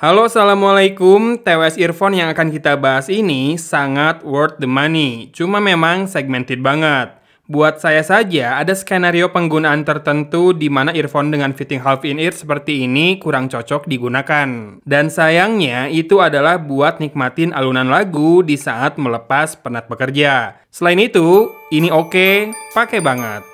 Halo, assalamualaikum. TWS earphone yang akan kita bahas ini sangat worth the money. Cuma memang segmented banget. Buat saya saja, ada skenario penggunaan tertentu di mana earphone dengan fitting half in ear seperti ini kurang cocok digunakan. Dan sayangnya, itu adalah buat nikmatin alunan lagu di saat melepas penat bekerja. Selain itu, ini oke, pakai banget.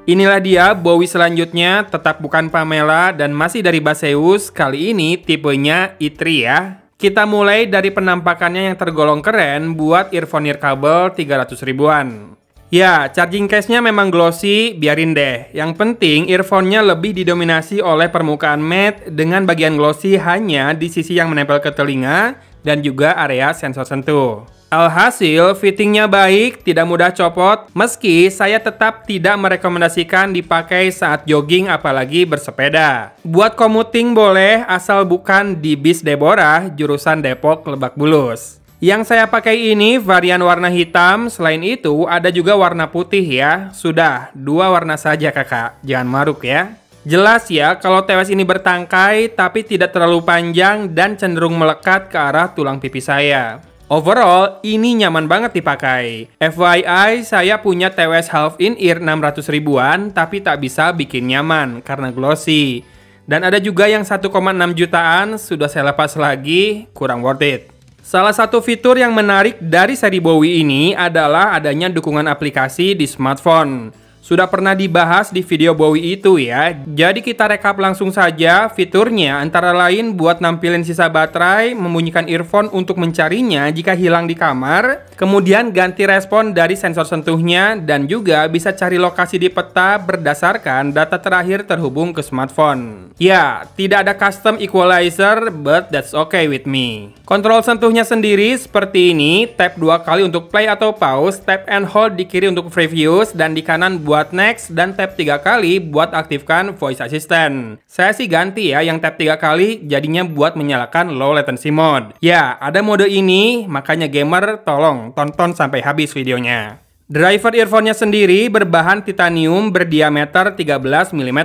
Inilah dia Bowie selanjutnya, tetap bukan Pamela dan masih dari Baseus, kali ini tipenya i3 ya. Kita mulai dari penampakannya yang tergolong keren buat earphone nirkabel 300 ribuan. Ya, charging case-nya memang glossy, biarin deh. Yang penting earphone-nya lebih didominasi oleh permukaan matte dengan bagian glossy hanya di sisi yang menempel ke telinga dan juga area sensor sentuh. Alhasil, fittingnya baik, tidak mudah copot, meski saya tetap tidak merekomendasikan dipakai saat jogging apalagi bersepeda. Buat commuting boleh, asal bukan di bis Deborah, jurusan Depok Lebak Bulus. Yang saya pakai ini varian warna hitam, selain itu ada juga warna putih ya. Sudah, 2 warna saja kakak, jangan maruk ya. Jelas ya, kalau TWS ini bertangkai, tapi tidak terlalu panjang dan cenderung melekat ke arah tulang pipi saya. Overall, ini nyaman banget dipakai. FYI, saya punya TWS half in ear 600 ribuan, tapi tak bisa bikin nyaman karena glossy. Dan ada juga yang 1,6 jutaan, sudah saya lepas lagi, kurang worth it. Salah satu fitur yang menarik dari seri Bowie ini adalah adanya dukungan aplikasi di smartphone. Sudah pernah dibahas di video Bowie itu ya. Jadi kita rekap langsung saja fiturnya, antara lain buat nampilin sisa baterai, membunyikan earphone untuk mencarinya jika hilang di kamar, kemudian ganti respon dari sensor sentuhnya, dan juga bisa cari lokasi di peta berdasarkan data terakhir terhubung ke smartphone. Ya, tidak ada custom equalizer, but that's okay with me. Kontrol sentuhnya sendiri seperti ini, tap 2 kali untuk play atau pause, tap and hold di kiri untuk previous, dan di kanan buat next, dan tap 3 kali buat aktifkan voice assistant. Saya sih ganti ya, yang tap 3 kali jadinya buat menyalakan low latency mode. Ya, ada mode ini, makanya gamer tolong tonton sampai habis videonya. Driver earphone-nya sendiri berbahan titanium berdiameter 13 mm.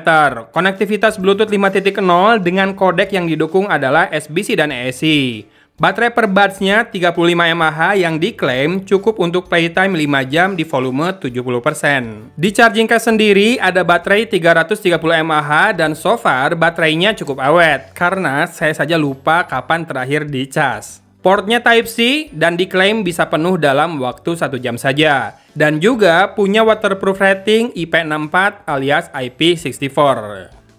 Konektivitas Bluetooth 5.0 dengan kodek yang didukung adalah SBC dan ESC. Baterai per buds-nya 35 mAh yang diklaim cukup untuk playtime 5 jam di volume 70%. Di charging case sendiri ada baterai 330 mAh dan so far baterainya cukup awet karena saya saja lupa kapan terakhir dicas. Portnya Type-C dan diklaim bisa penuh dalam waktu 1 jam saja. Dan juga punya waterproof rating IP64 alias IP64.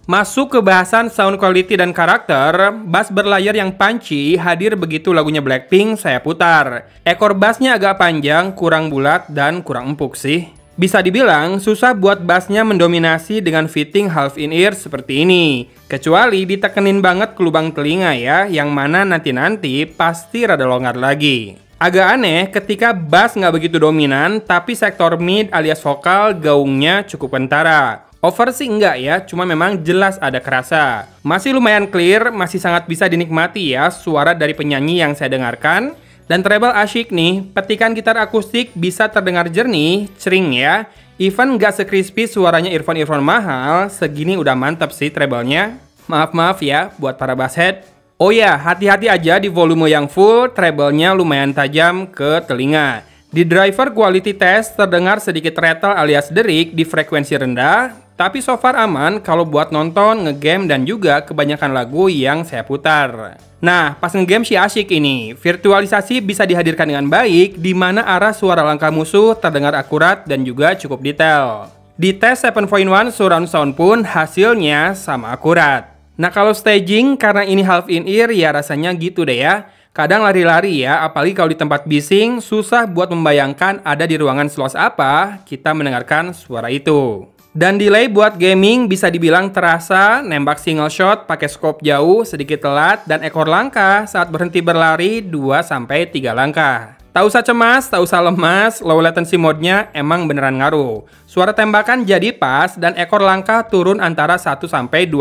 Masuk ke bahasan sound quality dan karakter, bass berlayar yang punchy hadir begitu lagunya Blackpink saya putar. Ekor bassnya agak panjang, kurang bulat, dan kurang empuk sih. Bisa dibilang susah buat bassnya mendominasi dengan fitting half in ear seperti ini. Kecuali ditekenin banget ke lubang telinga ya, yang mana nanti-nanti pasti rada longgar lagi. Agak aneh ketika bass nggak begitu dominan, tapi sektor mid alias vokal gaungnya cukup kentara. Over sih enggak ya, cuma memang jelas ada kerasa. Masih lumayan clear, masih sangat bisa dinikmati ya suara dari penyanyi yang saya dengarkan. Dan treble asyik nih, petikan gitar akustik bisa terdengar jernih, cering ya. Even nggak sekrispy suaranya earphone mahal, segini udah mantap sih treble-nya. Maaf ya buat para basshead. Oh ya, hati-hati aja di volume yang full, treble-nya lumayan tajam ke telinga. Di driver quality test terdengar sedikit rattle alias derik di frekuensi rendah. Tapi so far aman kalau buat nonton, ngegame, dan juga kebanyakan lagu yang saya putar. Nah, pas ngegame sih asyik ini. Virtualisasi bisa dihadirkan dengan baik, di mana arah suara langkah musuh terdengar akurat dan juga cukup detail. Di tes 7.1 surround sound pun hasilnya sama akurat. Nah, kalau staging karena ini half in ear ya rasanya gitu deh ya. Kadang lari-lari ya, apalagi kalau di tempat bising, susah buat membayangkan ada di ruangan seluas apa kita mendengarkan suara itu. Dan delay buat gaming bisa dibilang terasa, nembak single shot pakai scope jauh, sedikit telat, dan ekor langkah saat berhenti berlari 2-3 langkah. Tak usah cemas, tak usah lemas, low latency mode-nya emang beneran ngaruh. Suara tembakan jadi pas dan ekor langkah turun antara 1-2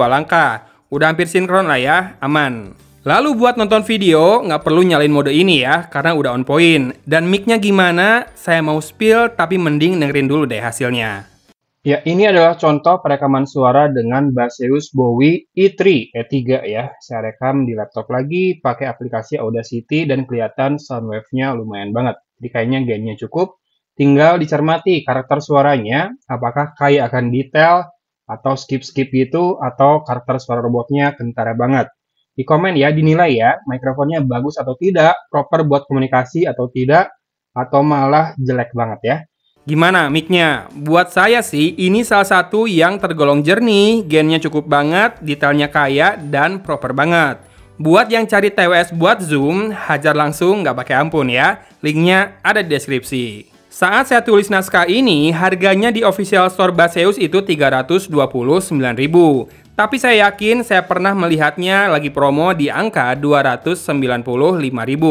langkah. Udah hampir sinkron lah ya, aman. Lalu buat nonton video, nggak perlu nyalain mode ini ya, karena udah on point. Dan mic-nya gimana? Saya mau spill, tapi mending dengerin dulu deh hasilnya. Ya, ini adalah contoh perekaman suara dengan Baseus Bowie E3 ya. Saya rekam di laptop lagi, pakai aplikasi Audacity, dan kelihatan sound wave-nya lumayan banget. Jadi kayaknya gain-nya cukup. Tinggal dicermati karakter suaranya, apakah kayak akan detail, atau skip-skip gitu, atau karakter suara robotnya kentara banget. Di komen ya, dinilai ya, mikrofonnya bagus atau tidak, proper buat komunikasi atau tidak, atau malah jelek banget ya. Gimana mic-nya? Buat saya sih, ini salah satu yang tergolong jernih, gain-nya cukup banget, detailnya kaya, dan proper banget. Buat yang cari TWS buat Zoom, hajar langsung nggak pakai ampun ya. Linknya ada di deskripsi. Saat saya tulis naskah ini, harganya di official store Baseus itu Rp329.000. Tapi saya yakin saya pernah melihatnya lagi promo di angka Rp295.000.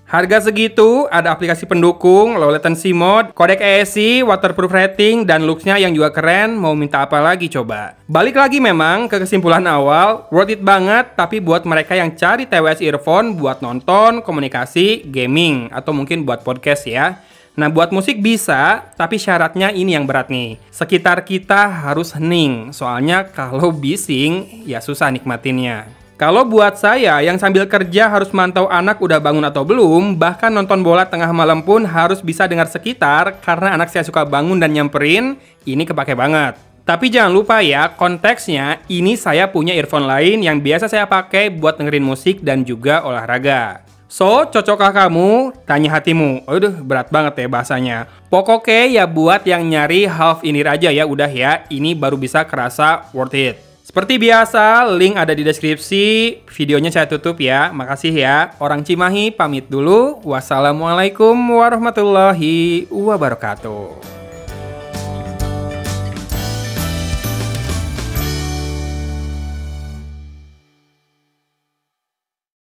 Harga segitu, ada aplikasi pendukung, low latency mode, kodek ESC, waterproof rating, dan looks-nya yang juga keren, mau minta apa lagi coba? Balik lagi memang ke kesimpulan awal, worth it banget, tapi buat mereka yang cari TWS earphone buat nonton, komunikasi, gaming, atau mungkin buat podcast ya. Nah, buat musik bisa, tapi syaratnya ini yang berat nih. Sekitar kita harus hening, soalnya kalau bising, ya susah nikmatinnya. Kalau buat saya yang sambil kerja harus mantau anak udah bangun atau belum, bahkan nonton bola tengah malam pun harus bisa dengar sekitar, karena anak saya suka bangun dan nyamperin, ini kepake banget. Tapi jangan lupa ya, konteksnya ini saya punya earphone lain yang biasa saya pakai buat dengerin musik dan juga olahraga. So, cocokkah kamu? Tanya hatimu. Aduh, berat banget ya bahasanya. Pokoknya ya buat yang nyari half ini aja ya, udah ya. Ini baru bisa kerasa worth it. Seperti biasa, link ada di deskripsi. Videonya saya tutup ya. Makasih ya. Orang Cimahi pamit dulu. Wassalamualaikum warahmatullahi wabarakatuh.